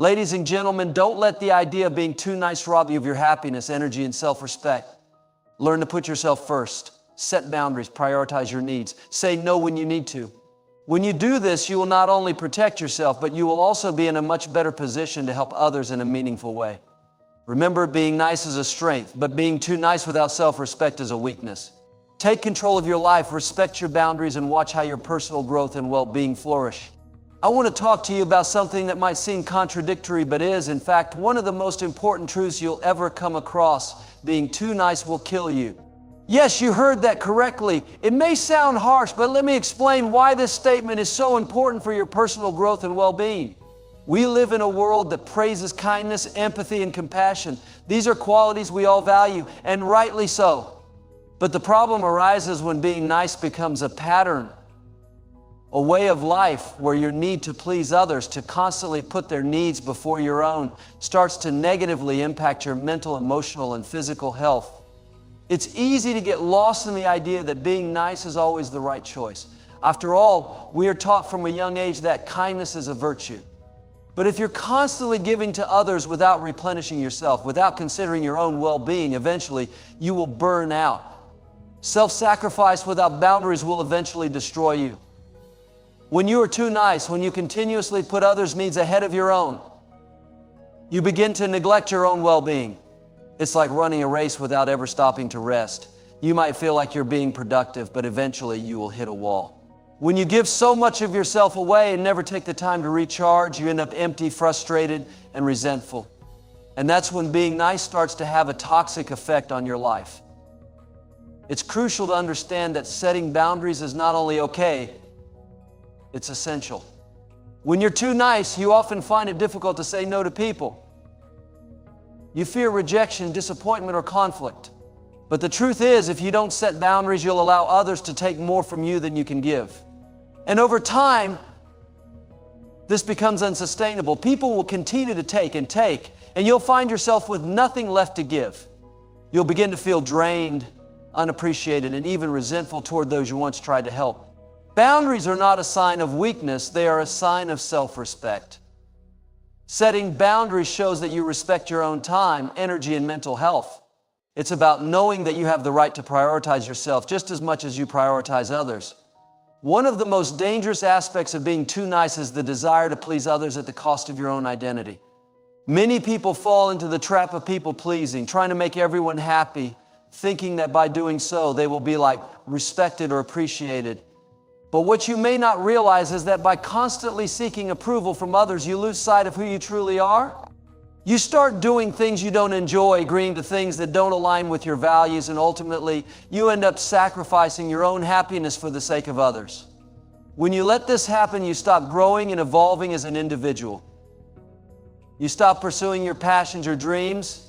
Ladies and gentlemen, don't let the idea of being too nice rob you of your happiness, energy, and self-respect. Learn to put yourself first. Set boundaries, prioritize your needs. Say no when you need to. When you do this, you will not only protect yourself, but you will also be in a much better position to help others in a meaningful way. Remember, being nice is a strength, but being too nice without self-respect is a weakness. Take control of your life, respect your boundaries, and watch how your personal growth and well-being flourish. I want to talk to you about something that might seem contradictory, but is, in fact, one of the most important truths you'll ever come across. Being too nice will kill you. Yes, you heard that correctly. It may sound harsh, but let me explain why this statement is so important for your personal growth and well-being. We live in a world that praises kindness, empathy, and compassion. These are qualities we all value, and rightly so. But the problem arises when being nice becomes a pattern, a way of life where your need to please others, to constantly put their needs before your own, starts to negatively impact your mental, emotional, and physical health. It's easy to get lost in the idea that being nice is always the right choice. After all, we are taught from a young age that kindness is a virtue. But if you're constantly giving to others without replenishing yourself, without considering your own well-being, eventually you will burn out. Self-sacrifice without boundaries will eventually destroy you. When you are too nice, when you continuously put others' needs ahead of your own, you begin to neglect your own well-being. It's like running a race without ever stopping to rest. You might feel like you're being productive, but eventually you will hit a wall. When you give so much of yourself away and never take the time to recharge, you end up empty, frustrated, and resentful. And that's when being nice starts to have a toxic effect on your life. It's crucial to understand that setting boundaries is not only okay, it's essential. When you're too nice, you often find it difficult to say no to people. You fear rejection, disappointment, or conflict. But the truth is, if you don't set boundaries, you'll allow others to take more from you than you can give. And over time, this becomes unsustainable. People will continue to take, and you'll find yourself with nothing left to give. You'll begin to feel drained, unappreciated, and even resentful toward those you once tried to help. Boundaries are not a sign of weakness, they are a sign of self-respect. Setting boundaries shows that you respect your own time, energy, and mental health. It's about knowing that you have the right to prioritize yourself just as much as you prioritize others. One of the most dangerous aspects of being too nice is the desire to please others at the cost of your own identity. Many people fall into the trap of people-pleasing, trying to make everyone happy, thinking that by doing so they will be respected or appreciated. But what you may not realize is that by constantly seeking approval from others, you lose sight of who you truly are. You start doing things you don't enjoy, agreeing to things that don't align with your values, and ultimately, you end up sacrificing your own happiness for the sake of others. When you let this happen, you stop growing and evolving as an individual. You stop pursuing your passions, your dreams,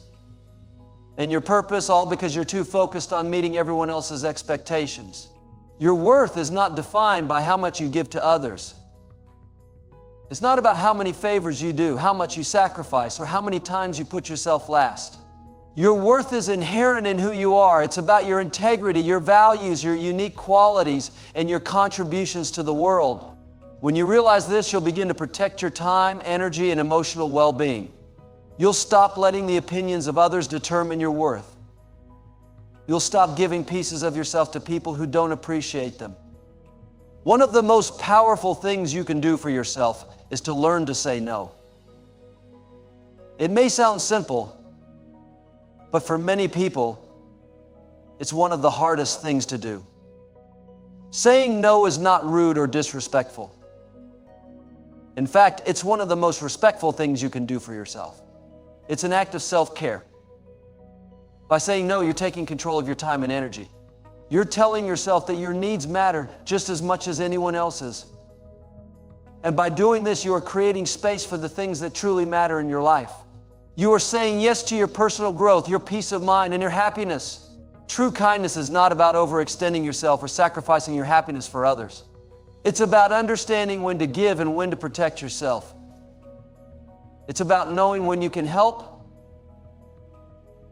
and your purpose, all because you're too focused on meeting everyone else's expectations. Your worth is not defined by how much you give to others. It's not about how many favors you do, how much you sacrifice, or how many times you put yourself last. Your worth is inherent in who you are. It's about your integrity, your values, your unique qualities, and your contributions to the world. When you realize this, you'll begin to protect your time, energy, and emotional well-being. You'll stop letting the opinions of others determine your worth. You'll stop giving pieces of yourself to people who don't appreciate them. One of the most powerful things you can do for yourself is to learn to say no. It may sound simple, but for many people, it's one of the hardest things to do. Saying no is not rude or disrespectful. In fact, it's one of the most respectful things you can do for yourself. It's an act of self-care. By saying no, you're taking control of your time and energy. You're telling yourself that your needs matter just as much as anyone else's. And by doing this, you are creating space for the things that truly matter in your life. You are saying yes to your personal growth, your peace of mind, and your happiness. True kindness is not about overextending yourself or sacrificing your happiness for others. It's about understanding when to give and when to protect yourself. It's about knowing when you can help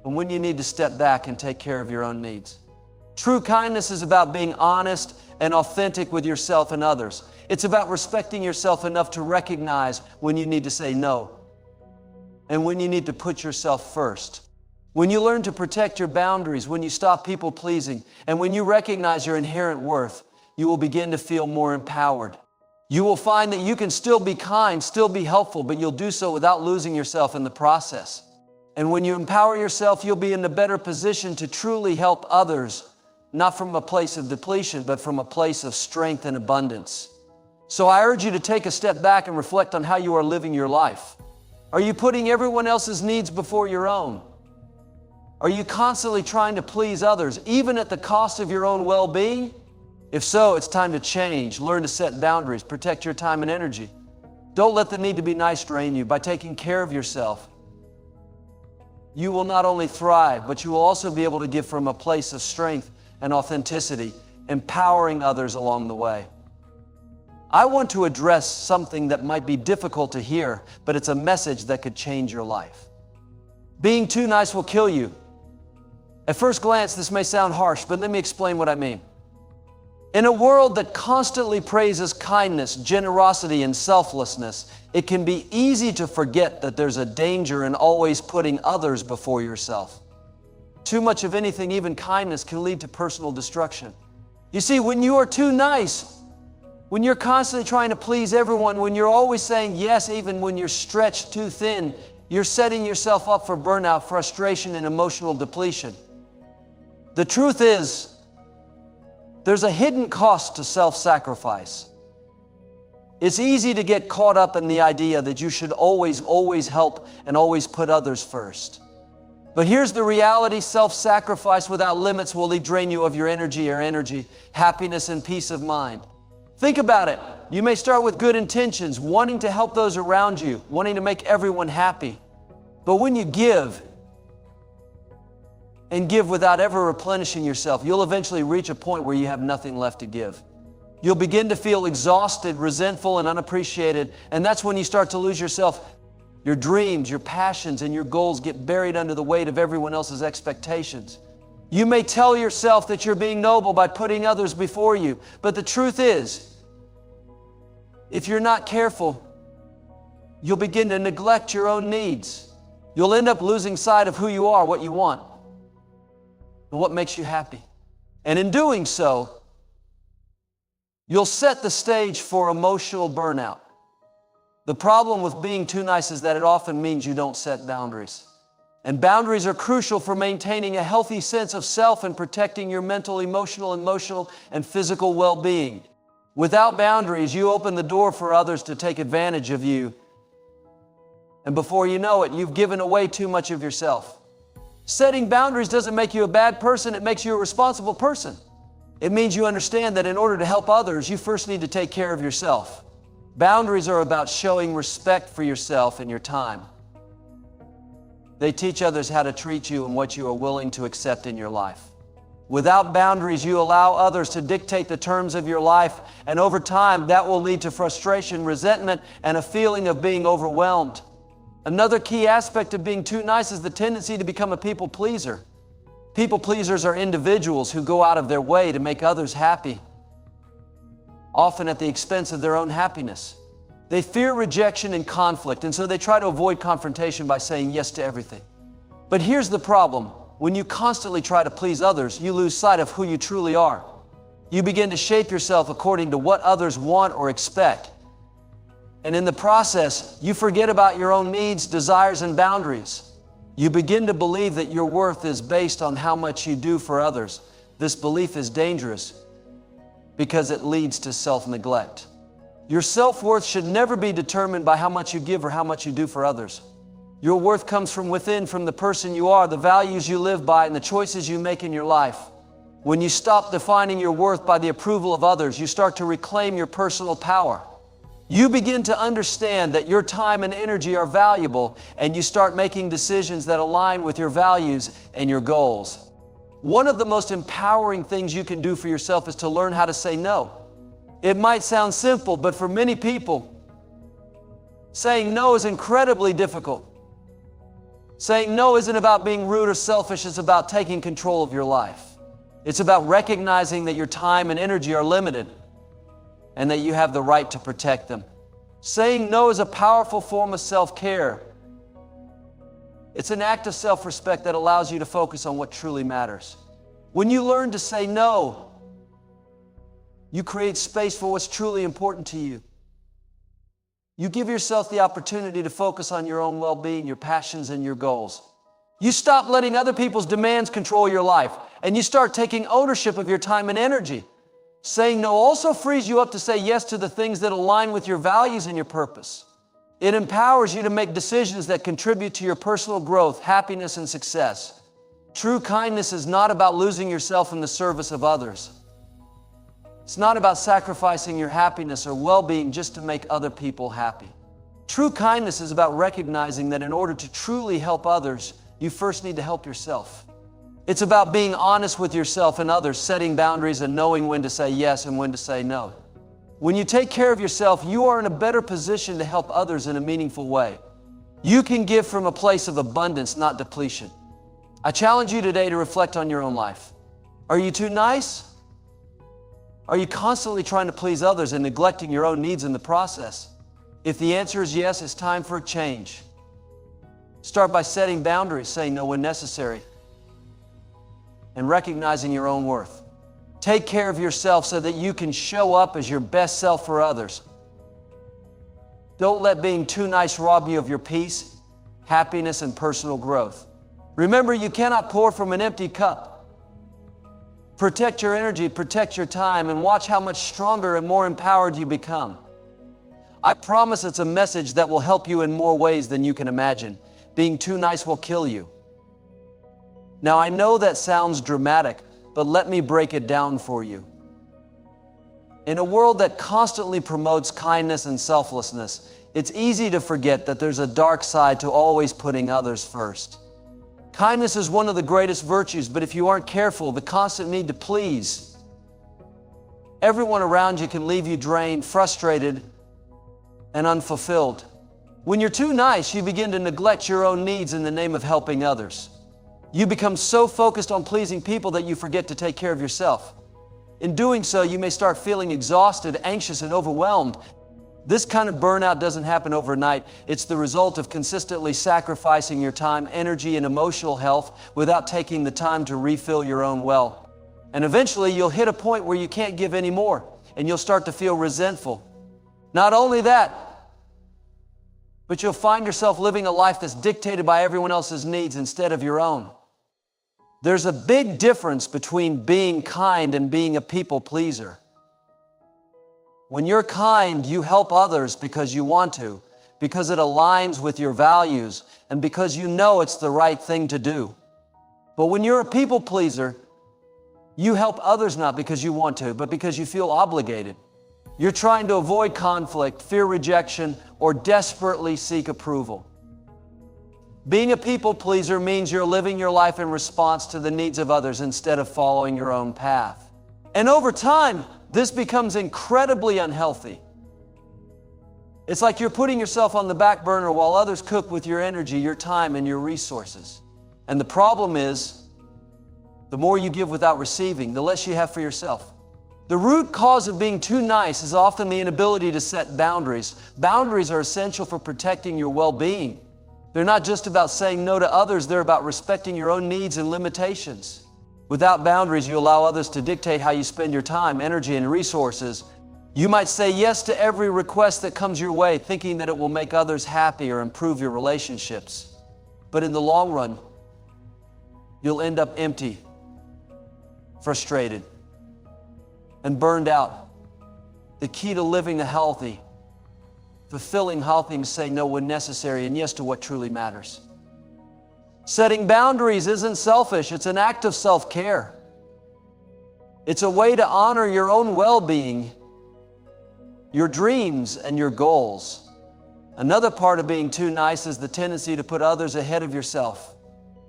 and when you need to step back and take care of your own needs. True kindness is about being honest and authentic with yourself and others. It's about respecting yourself enough to recognize when you need to say no. and when you need to put yourself first. When you learn to protect your boundaries, when you stop people pleasing, and when you recognize your inherent worth, you will begin to feel more empowered. You will find that you can still be kind, still be helpful, but you'll do so without losing yourself in the process. And when you empower yourself, you'll be in a better position to truly help others, not from a place of depletion, but from a place of strength and abundance. So I urge you to take a step back and reflect on how you are living your life. Are you putting everyone else's needs before your own? Are you constantly trying to please others, even at the cost of your own well-being? If so, it's time to change. Learn to set boundaries. Protect your time and energy. Don't let the need to be nice drain you. By taking care of yourself, you will not only thrive, but you will also be able to give from a place of strength and authenticity, empowering others along the way. I want to address something that might be difficult to hear, but it's a message that could change your life. Being too nice will kill you. At first glance, this may sound harsh, but let me explain what I mean. In a world that constantly praises kindness, generosity, and selflessness, it can be easy to forget that there's a danger in always putting others before yourself. Too much of anything, even kindness, can lead to personal destruction. You see, when you are too nice, when you're constantly trying to please everyone, when you're always saying yes, even when you're stretched too thin, you're setting yourself up for burnout, frustration, and emotional depletion. The truth is, there's a hidden cost to self-sacrifice. It's easy to get caught up in the idea that you should always help and always put others first. But here's the reality: self-sacrifice without limits will drain you of your energy, happiness, and peace of mind. Think about it. You may start with good intentions, wanting to help those around you, wanting to make everyone happy. But when you give, and give without ever replenishing yourself, you'll eventually reach a point where you have nothing left to give. You'll begin to feel exhausted, resentful, and unappreciated, and that's when you start to lose yourself. Your dreams, your passions, and your goals get buried under the weight of everyone else's expectations. You may tell yourself that you're being noble by putting others before you, but the truth is, if you're not careful, you'll begin to neglect your own needs. You'll end up losing sight of who you are, what you want, and what makes you happy. And in doing so, you'll set the stage for emotional burnout. The problem with being too nice is that it often means you don't set boundaries. And boundaries are crucial for maintaining a healthy sense of self and protecting your mental, emotional, and physical well-being. Without boundaries, you open the door for others to take advantage of you. And before you know it, you've given away too much of yourself. Setting boundaries doesn't make you a bad person, it makes you a responsible person. It means you understand that in order to help others, you first need to take care of yourself. Boundaries are about showing respect for yourself and your time. They teach others how to treat you and what you are willing to accept in your life. Without boundaries, you allow others to dictate the terms of your life, and over time, that will lead to frustration, resentment, and a feeling of being overwhelmed. Another key aspect of being too nice is the tendency to become a people pleaser. People pleasers are individuals who go out of their way to make others happy, often at the expense of their own happiness. They fear rejection and conflict, and so they try to avoid confrontation by saying yes to everything. But here's the problem. When you constantly try to please others, you lose sight of who you truly are. You begin to shape yourself according to what others want or expect. And in the process, you forget about your own needs, desires, and boundaries. You begin to believe that your worth is based on how much you do for others. This belief is dangerous because it leads to self-neglect. Your self-worth should never be determined by how much you give or how much you do for others. Your worth comes from within, from the person you are, the values you live by, and the choices you make in your life. When you stop defining your worth by the approval of others, you start to reclaim your personal power. You begin to understand that your time and energy are valuable, and you start making decisions that align with your values and your goals. One of the most empowering things you can do for yourself is to learn how to say no. It might sound simple, but for many people, saying no is incredibly difficult. Saying no isn't about being rude or selfish, it's about taking control of your life. It's about recognizing that your time and energy are limited and that you have the right to protect them. Saying no is a powerful form of self-care. It's an act of self-respect that allows you to focus on what truly matters. When you learn to say no, you create space for what's truly important to you. You give yourself the opportunity to focus on your own well-being, your passions, and your goals. You stop letting other people's demands control your life, and you start taking ownership of your time and energy. Saying no also frees you up to say yes to the things that align with your values and your purpose. It empowers you to make decisions that contribute to your personal growth, happiness, and success. True kindness is not about losing yourself in the service of others. It's not about sacrificing your happiness or well-being just to make other people happy. True kindness is about recognizing that in order to truly help others, you first need to help yourself. It's about being honest with yourself and others, setting boundaries and knowing when to say yes and when to say no. When you take care of yourself, you are in a better position to help others in a meaningful way. You can give from a place of abundance, not depletion. I challenge you today to reflect on your own life. Are you too nice? Are you constantly trying to please others and neglecting your own needs in the process? If the answer is yes, it's time for a change. Start by setting boundaries, saying no when necessary, and recognizing your own worth. Take care of yourself so that you can show up as your best self for others. Don't let being too nice rob you of your peace, happiness, and personal growth. Remember, you cannot pour from an empty cup. Protect your energy, protect your time, and watch how much stronger and more empowered you become. I promise it's a message that will help you in more ways than you can imagine. Being too nice will kill you. Now, I know that sounds dramatic, but let me break it down for you. In a world that constantly promotes kindness and selflessness, it's easy to forget that there's a dark side to always putting others first. Kindness is one of the greatest virtues, but if you aren't careful, the constant need to please everyone around you can leave you drained, frustrated, and unfulfilled. When you're too nice, you begin to neglect your own needs in the name of helping others. You become so focused on pleasing people that you forget to take care of yourself. In doing so, you may start feeling exhausted, anxious, and overwhelmed. This kind of burnout doesn't happen overnight. It's the result of consistently sacrificing your time, energy, and emotional health without taking the time to refill your own well. And eventually, you'll hit a point where you can't give any more, and you'll start to feel resentful. Not only that, but you'll find yourself living a life that's dictated by everyone else's needs instead of your own. There's a big difference between being kind and being a people pleaser. When you're kind, you help others because you want to, because it aligns with your values, and because you know it's the right thing to do. But when you're a people pleaser, you help others not because you want to, but because you feel obligated. You're trying to avoid conflict, fear rejection, or desperately seek approval. Being a people pleaser means you're living your life in response to the needs of others instead of following your own path. And over time, this becomes incredibly unhealthy. It's like you're putting yourself on the back burner while others cook with your energy, your time, and your resources. And the problem is, the more you give without receiving, the less you have for yourself. The root cause of being too nice is often the inability to set boundaries. Boundaries are essential for protecting your well-being. They're not just about saying no to others, they're about respecting your own needs and limitations. Without boundaries, you allow others to dictate how you spend your time, energy, and resources. You might say yes to every request that comes your way, thinking that it will make others happy or improve your relationships. But in the long run, you'll end up empty, frustrated, and burned out. The key to living a healthy, fulfilling healthy is saying no when necessary and yes to what truly matters. Setting boundaries isn't selfish, it's an act of self-care. It's a way to honor your own well-being, your dreams, and your goals. Another part of being too nice is the tendency to put others ahead of yourself.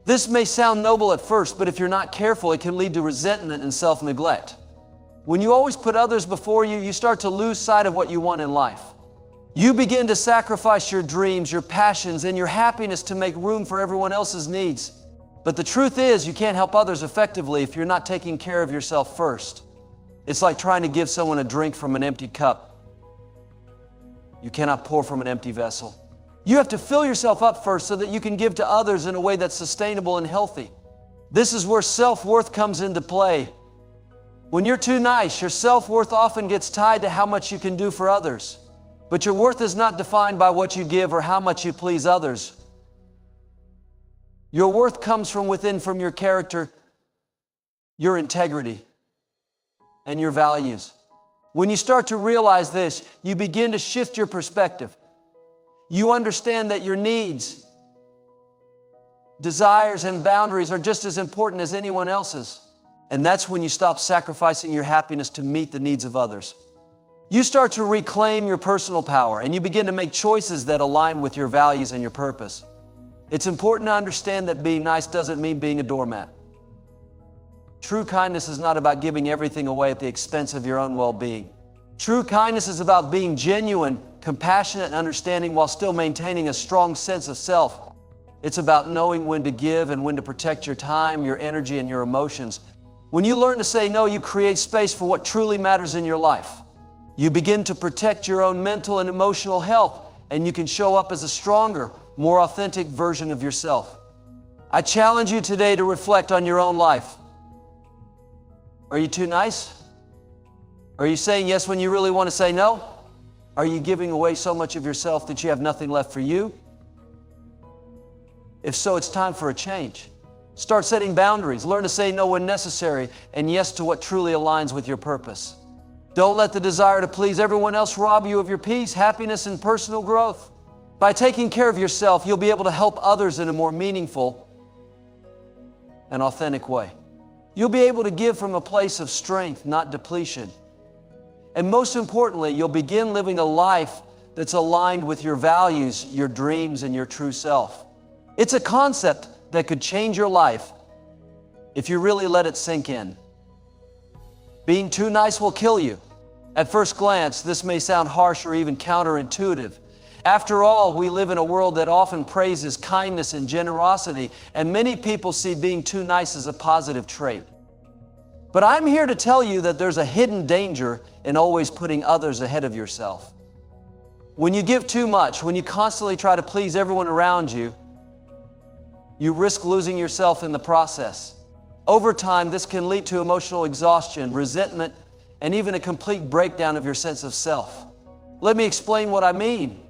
This may sound noble at first, but if you're not careful, it can lead to resentment and self-neglect. When you always put others before you, you start to lose sight of what you want in life. You begin to sacrifice your dreams, your passions, and your happiness to make room for everyone else's needs. But the truth is, you can't help others effectively if you're not taking care of yourself first. It's like trying to give someone a drink from an empty cup. You cannot pour from an empty vessel. You have to fill yourself up first so that you can give to others in a way that's sustainable and healthy. This is where self-worth comes into play. When you're too nice, your self-worth often gets tied to how much you can do for others. But your worth is not defined by what you give or how much you please others. Your worth comes from within, from your character, your integrity, and your values. When you start to realize this, you begin to shift your perspective. You understand that your needs, desires, and boundaries are just as important as anyone else's. And that's when you stop sacrificing your happiness to meet the needs of others. You start to reclaim your personal power, and you begin to make choices that align with your values and your purpose. It's important to understand that being nice doesn't mean being a doormat. True kindness is not about giving everything away at the expense of your own well-being. True kindness is about being genuine, compassionate, and understanding while still maintaining a strong sense of self. It's about knowing when to give and when to protect your time, your energy, and your emotions. When you learn to say no, you create space for what truly matters in your life. You begin to protect your own mental and emotional health, and you can show up as a stronger, more authentic version of yourself. I challenge you today to reflect on your own life. Are you too nice? Are you saying yes when you really want to say no? Are you giving away so much of yourself that you have nothing left for you? If so, it's time for a change. Start setting boundaries. Learn to say no when necessary and yes to what truly aligns with your purpose. Don't let the desire to please everyone else rob you of your peace, happiness, and personal growth. By taking care of yourself, you'll be able to help others in a more meaningful and authentic way. You'll be able to give from a place of strength, not depletion. And most importantly, you'll begin living a life that's aligned with your values, your dreams, and your true self. It's a concept that could change your life if you really let it sink in. Being too nice will kill you. At first glance, this may sound harsh or even counterintuitive. After all, we live in a world that often praises kindness and generosity, and many people see being too nice as a positive trait. But I'm here to tell you that there's a hidden danger in always putting others ahead of yourself. When you give too much, when you constantly try to please everyone around you, you risk losing yourself in the process. Over time, this can lead to emotional exhaustion, resentment, and even a complete breakdown of your sense of self. Let me explain what I mean.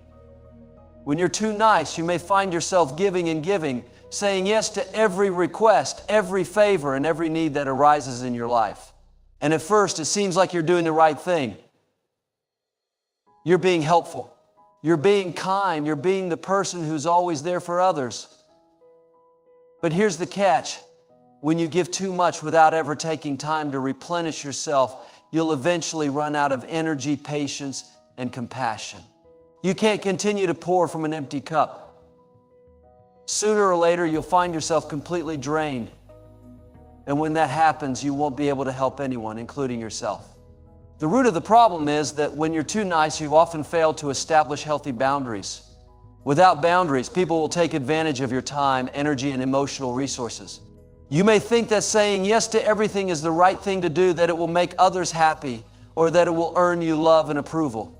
When you're too nice, you may find yourself giving and giving, saying yes to every request, every favor, and every need that arises in your life. And at first, it seems like you're doing the right thing. You're being helpful. You're being kind. You're being the person who's always there for others. But here's the catch. When you give too much without ever taking time to replenish yourself, you'll eventually run out of energy, patience, and compassion. You can't continue to pour from an empty cup. Sooner or later, you'll find yourself completely drained. And when that happens, you won't be able to help anyone, including yourself. The root of the problem is that when you're too nice, you often fail to establish healthy boundaries. Without boundaries, people will take advantage of your time, energy, and emotional resources. You may think that saying yes to everything is the right thing to do, that it will make others happy, or that it will earn you love and approval.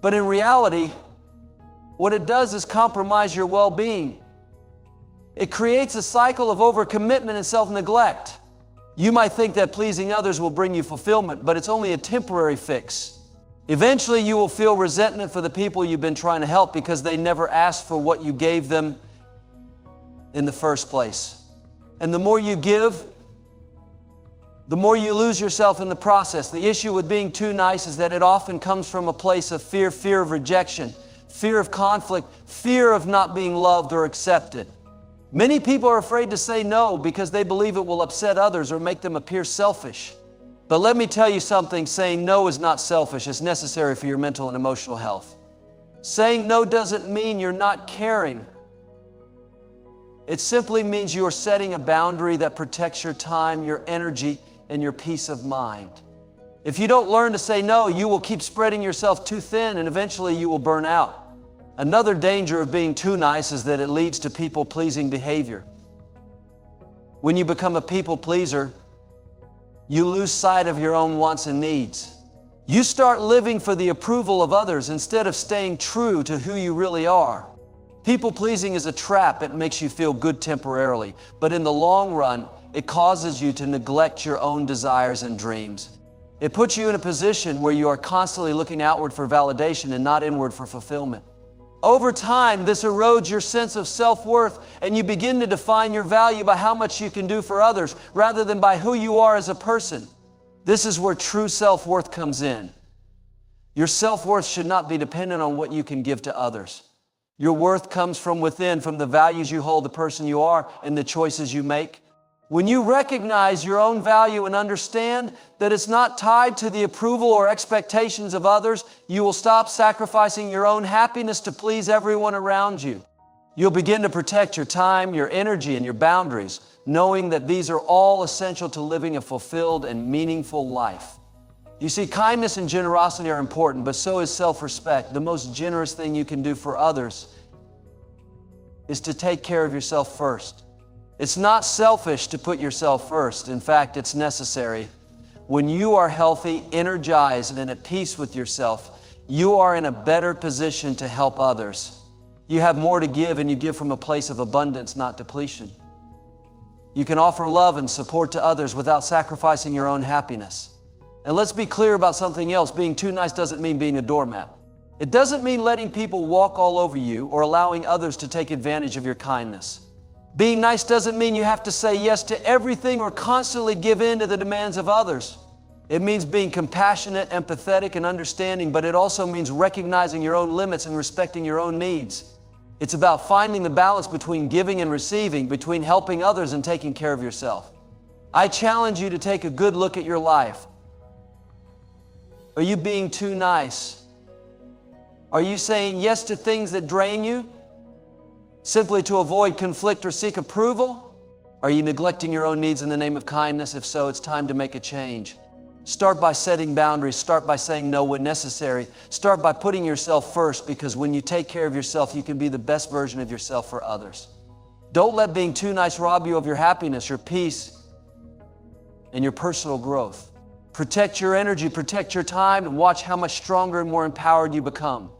But in reality, what it does is compromise your well-being. It creates a cycle of overcommitment and self-neglect. You might think that pleasing others will bring you fulfillment, but it's only a temporary fix. Eventually, you will feel resentment for the people you've been trying to help because they never asked for what you gave them in the first place. And the more you give, the more you lose yourself in the process. The issue with being too nice is that it often comes from a place of fear of rejection, fear of conflict, fear of not being loved or accepted. Many people are afraid to say no because they believe it will upset others or make them appear selfish. But let me tell you something, saying no is not selfish. It's necessary for your mental and emotional health. Saying no doesn't mean you're not caring. It simply means you are setting a boundary that protects your time, your energy, and your peace of mind. If you don't learn to say no, you will keep spreading yourself too thin, and eventually you will burn out. Another danger of being too nice is that it leads to people-pleasing behavior. When you become a people pleaser, you lose sight of your own wants and needs. You start living for the approval of others instead of staying true to who you really are. People pleasing is a trap. It makes you feel good temporarily, but in the long run, it causes you to neglect your own desires and dreams. It puts you in a position where you are constantly looking outward for validation and not inward for fulfillment. Over time, this erodes your sense of self-worth, and you begin to define your value by how much you can do for others rather than by who you are as a person. This is where true self-worth comes in. Your self-worth should not be dependent on what you can give to others. Your worth comes from within, from the values you hold, the person you are, and the choices you make. When you recognize your own value and understand that it's not tied to the approval or expectations of others, you will stop sacrificing your own happiness to please everyone around you. You'll begin to protect your time, your energy, and your boundaries, knowing that these are all essential to living a fulfilled and meaningful life. You see, kindness and generosity are important, but so is self-respect. The most generous thing you can do for others is to take care of yourself first. It's not selfish to put yourself first. In fact, it's necessary. When you are healthy, energized, and at peace with yourself, you are in a better position to help others. You have more to give, and you give from a place of abundance, not depletion. You can offer love and support to others without sacrificing your own happiness. And let's be clear about something else. Being too nice doesn't mean being a doormat. It doesn't mean letting people walk all over you or allowing others to take advantage of your kindness. Being nice doesn't mean you have to say yes to everything or constantly give in to the demands of others. It means being compassionate, empathetic, and understanding, but it also means recognizing your own limits and respecting your own needs. It's about finding the balance between giving and receiving, between helping others and taking care of yourself. I challenge you to take a good look at your life. Are you being too nice? Are you saying yes to things that drain you, simply to avoid conflict or seek approval? Are you neglecting your own needs in the name of kindness? If so, it's time to make a change. Start by setting boundaries. Start by saying no when necessary. Start by putting yourself first, because when you take care of yourself, you can be the best version of yourself for others. Don't let being too nice rob you of your happiness, your peace, and your personal growth. Protect your energy, protect your time, and watch how much stronger and more empowered you become.